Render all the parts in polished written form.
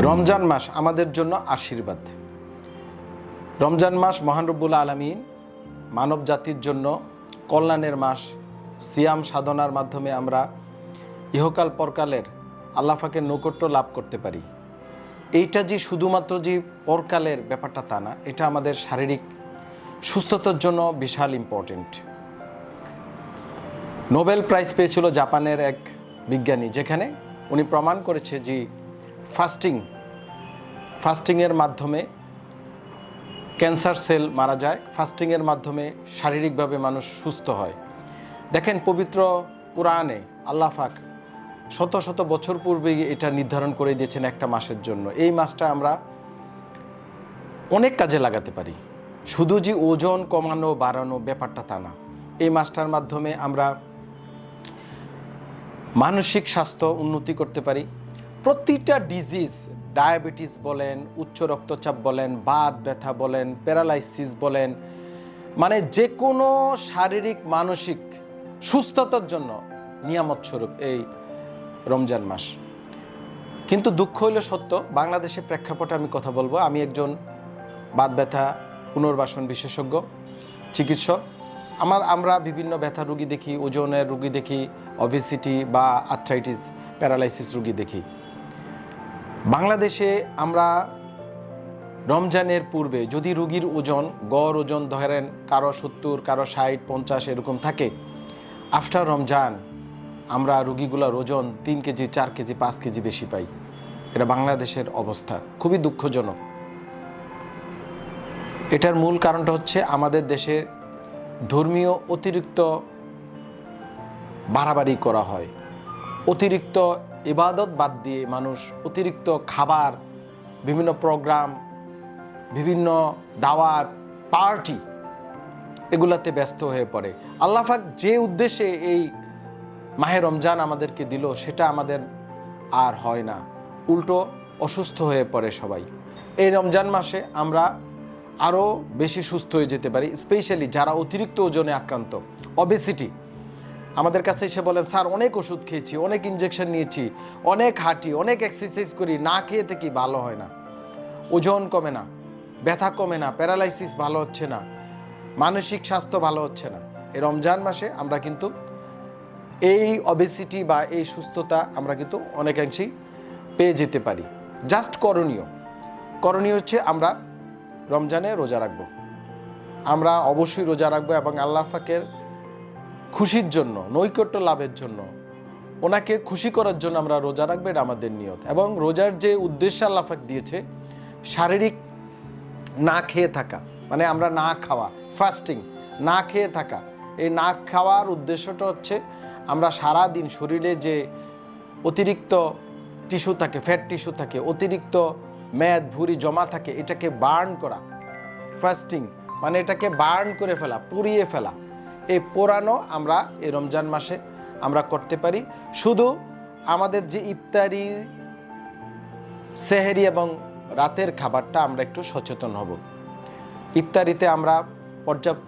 রমজান মাস আমাদের জন্য আশীর্বাদ। রমজান মাস মহান রব্বুল আলামিন মানব জাতির জন্য কল্যাণের মাস। সিয়াম সাধনার মাধ্যমে আমরা ইহকাল পরকালের আল্লাহ পাকের নৈকট্য লাভ করতে পারি। এইটা যে শুধুমাত্র যে পরকালের ব্যাপারটা তা না, এটা আমাদের শারীরিক সুস্থতার জন্য বিশাল ইম্পর্টেন্ট। নোবেল প্রাইজ পেয়েছিল জাপানের এক বিজ্ঞানী, যেখানে উনি প্রমাণ করেছে যে ফাস্টিংয়ের মাধ্যমে ক্যান্সার সেল মারা যায়, ফাস্টিংয়ের মাধ্যমে শারীরিকভাবে মানুষ সুস্থ হয়। দেখেন, পবিত্র কুরআনে আল্লাহ পাক শত শত বছর পূর্বেই এটা নির্ধারণ করে দিয়েছেন একটা মাসের জন্য। এই মাসটা আমরা অনেক কাজে লাগাতে পারি, শুধু যে ওজন কমানো বাড়ানো ব্যাপারটা তা না। এই মাসটার মাধ্যমে আমরা মানসিক স্বাস্থ্য উন্নতি করতে পারি। প্রতিটা ডিজিজ, ডায়াবেটিস বলেন, উচ্চ রক্তচাপ বলেন, বাত ব্যথা বলেন, প্যারালাইসিস বলেন, মানে যে কোনো শারীরিক মানসিক সুস্থতার জন্য নিয়ামত স্বরূপ এই রমজান মাস। কিন্তু দুঃখ হইল সত্য, বাংলাদেশের প্রেক্ষাপটে আমি কথা বলবো। আমি একজন বাত ব্যথা পুনর্বাসন বিশেষজ্ঞ চিকিৎসক। আমরা বিভিন্ন ব্যথা রোগী দেখি, ওজনের রোগী দেখি, অবেসিটি বা আর্থ্রাইটিস, প্যারালাইসিস রোগী দেখি। বাংলাদেশে আমরা রমজানের পূর্বে যদি রোগীর ওজন, গড় ওজন ধরেন কারো 70, কারো 60, 50 এরকম থাকে, আফটার রমজান আমরা রোগীগুলোর ওজন 3 কেজি, 4 কেজি, 5 কেজি বেশি পাই। এটা বাংলাদেশের অবস্থা, খুবই দুঃখজনক। এটার মূল কারণটা হচ্ছে আমাদের দেশে ধর্মীয় অতিরিক্ত বাড়াবাড়ি করা হয়। অতিরিক্ত ইবাদত বাদ দিয়ে মানুষ অতিরিক্ত খাবার, বিভিন্ন প্রোগ্রাম, বিভিন্ন দাওয়াত, পার্টি, এগুলাতে ব্যস্ত হয়ে পড়ে। আল্লাহ পাক যে উদ্দেশ্যে এই মাহে রমজান আমাদেরকে দিল, সেটা আমাদের আর হয় না, উল্টো অসুস্থ হয়ে পড়ে সবাই। এই রমজান মাসে আমরা আরও বেশি সুস্থ হয়ে যেতে পারি, স্পেশালি যারা অতিরিক্ত ওজনে আক্রান্ত, অবেসিটি। আমাদের কাছে এসে বলেন, স্যার অনেক ওষুধ খেয়েছি, অনেক ইনজেকশন নিয়েছি, অনেক হাঁটি, অনেক এক্সারসাইজ করি, না খেয়ে থেকে ভালো হয় না, ওজন কমে না, ব্যথা কমে না, প্যারালাইসিস ভালো হচ্ছে না, মানসিক স্বাস্থ্য ভালো হচ্ছে না। এই রমজান মাসে আমরা কিন্তু এই অবেসিটি বা এই সুস্থতা আমরা কিন্তু অনেকাংশেই পেয়ে যেতে পারি। জাস্ট করণীয় হচ্ছে আমরা রমজানে রোজা রাখবো। আমরা অবশ্যই রোজা রাখবো এবং আল্লাহ পাকের খুশির জন্য, নৈকট্য লাভের জন্য, ওনাকে খুশি করার জন্য আমরা রোজা রাখবো, এটা আমাদের নিয়ত। এবং রোজার যে উদ্দেশ্য আল্লাহ পাক দিয়েছে, শারীরিক না খেয়ে থাকা, মানে আমরা না খাওয়া, ফাস্টিং, না খেয়ে থাকা। এই না খাওয়ার উদ্দেশ্যটা হচ্ছে আমরা সারা দিন শরীরে যে অতিরিক্ত টিস্যু থাকে, ফ্যাট টিস্যু থাকে, অতিরিক্ত মেদ ভুঁড়ি জমা থাকে, এটাকে বার্ন করা। ফাস্টিং মানে এটাকে বার্ন করে ফেলা, পুড়িয়ে ফেলা। এই পোড়ানো আমরা এই রমজান মাসে আমরা করতে পারি। শুধু আমাদের যে ইফতারি, সেহরি এবং রাতের খাবারটা আমরা একটু সচেতন হব। ইফতারিতে আমরা পর্যাপ্ত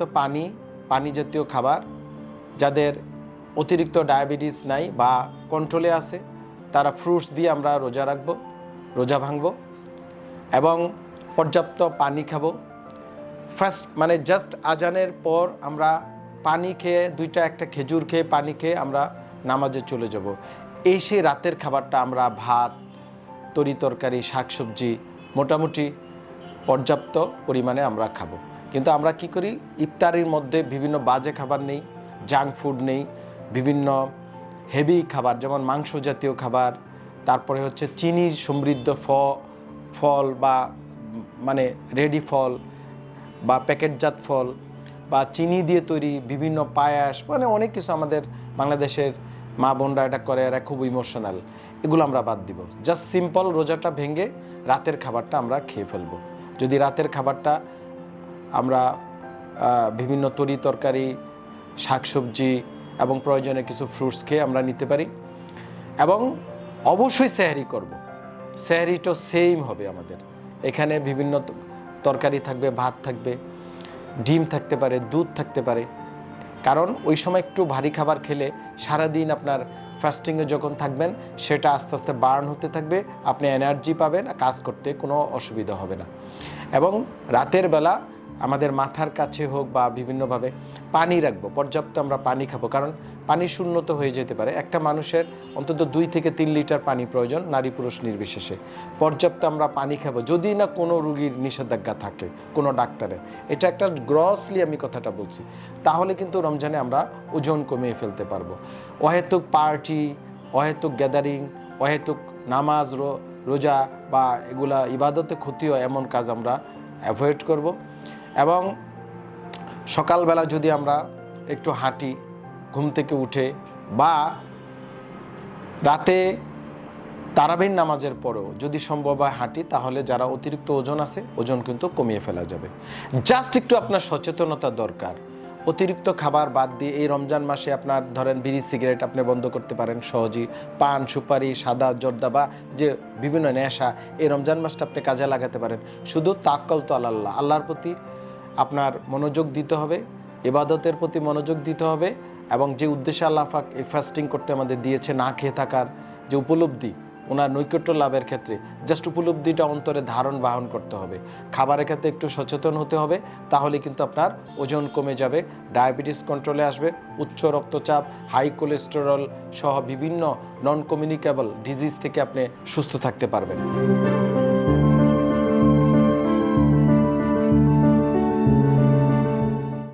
পানি জাতীয় খাবার, যাদের অতিরিক্ত ডায়াবেটিস নাই বা কন্ট্রোলে আছে, তারা ফ্রুটস দিয়ে আমরা রোজা রাখবো, রোজা ভাঙবো এবং পর্যাপ্ত পানি খাবো। ফার্স্ট মানে জাস্ট আজানের পর আমরা পানি খেয়ে, 2টা একটা খেজুর খেয়ে, পানি খেয়ে আমরা নামাজে চলে যাব। এই সেই রাতের খাবারটা আমরা ভাত, তরি তরকারি, শাকসবজি মোটামুটি পর্যাপ্ত পরিমাণে আমরা খাবো। কিন্তু আমরা কি করি, ইফতারির মধ্যে বিভিন্ন বাজে খাবার নেই, জাঙ্ক ফুড নেই, বিভিন্ন হেভি খাবার যেমন মাংস জাতীয় খাবার, তারপরে হচ্ছে চিনি সমৃদ্ধ ফল বা মানে রেডি ফল বা প্যাকেটজাত ফল বা চিনি দিয়ে তৈরি বিভিন্ন পায়াস, মানে অনেক কিছু আমাদের বাংলাদেশের মা বোনরা এটা করে, এরা খুব ইমোশনাল। এগুলো আমরা বাদ দিব। জাস্ট সিম্পল রোজাটা ভেঙে রাতের খাবারটা আমরা খেয়ে ফেলবো। যদি রাতের খাবারটা আমরা বিভিন্ন তরি তরকারি, শাকসবজি এবং প্রয়োজনে কিছু ফ্রুটস খেয়ে আমরা নিতে পারি। এবং অবশ্যই সেহরি করব। সেহরিটা সেম হবে আমাদের। এখানে বিভিন্ন তরকারি থাকবে, ভাত থাকবে, ডিম থাকতে পারে, দুধ থাকতে পারে। কারণ ওই সময় একটু ভারী খাবার খেলে সারাদিন আপনার ফাস্টিংয়ে যখন থাকবেন সেটা আস্তে আস্তে বার্ন হতে থাকবে, আপনি এনার্জি পাবেন, কাজ করতে কোনো অসুবিধা হবে না। এবং রাতের বেলা আমাদের মাথার কাছে হোক বা বিভিন্নভাবে পানি রাখবো, পর্যাপ্ত আমরা পানি খাবো, কারণ পানি শূন্যত হয়ে যেতে পারে। একটা মানুষের অন্তত 2 থেকে 3 লিটার পানি প্রয়োজন, নারী পুরুষ নির্বিশেষে। পর্যাপ্ত আমরা পানি খাবো, যদি না কোনো রোগীর নিষেধাজ্ঞা থাকে কোনো ডাক্তারের, এটা একটা গ্রসলি আমি কথাটা বলছি, তাহলে কিন্তু রমজানে আমরা ওজন কমিয়ে ফেলতে পারবো। অহেতুক পার্টি, অহেতুক গ্যাদারিং, অহেতুক নামাজ রোজা বা এগুলা ইবাদতে ক্ষতি হয় এমন কাজ আমরা অ্যাভয়েড করব। এবং সকালবেলা যদি আমরা একটু হাঁটি ঘুম থেকে উঠে, বা রাতে তারাবির নামাজের পরেও যদি সম্ভব হয় হাঁটি, তাহলে যারা অতিরিক্ত ওজন আছে ওজন কিন্তু কমিয়ে ফেলা যাবে। জাস্ট একটু আপনার সচেতনতা দরকার। অতিরিক্ত খাবার বাদ দিয়ে এই রমজান মাসে আপনার ধরেন বিড়ি সিগারেট আপনি বন্ধ করতে পারেন সহজেই, পান সুপারি সাদা জর্দা বা যে বিভিন্ন নেশা এই রমজান মাসটা আপনি কাজে লাগাতে পারেন। শুধু তাওয়াক্কালতু আলাল্লাহ, আল্লাহর প্রতি আপনার মনোযোগ দিতে হবে, ইবাদতের প্রতি মনোযোগ দিতে হবে, এবং যে উদ্দেশ্যে আল্লাহ পাক এই ফাস্টিং করতে আমাদের দিয়েছে, না খেয়ে থাকার যে উপলব্ধি ওনার নৈকট্য লাভের ক্ষেত্রে, জাস্ট উপলব্ধিটা অন্তরে ধারণ বাহন করতে হবে। খাবারের ক্ষেত্রে একটু সচেতন হতে হবে, তাহলে কিন্তু আপনার ওজন কমে যাবে, ডায়াবেটিস কন্ট্রোলে আসবে, উচ্চ রক্তচাপ, হাই কোলেস্টেরল সহ বিভিন্ন নন কমিউনিকেবল ডিজিজ থেকে আপনি সুস্থ থাকতে পারবেন।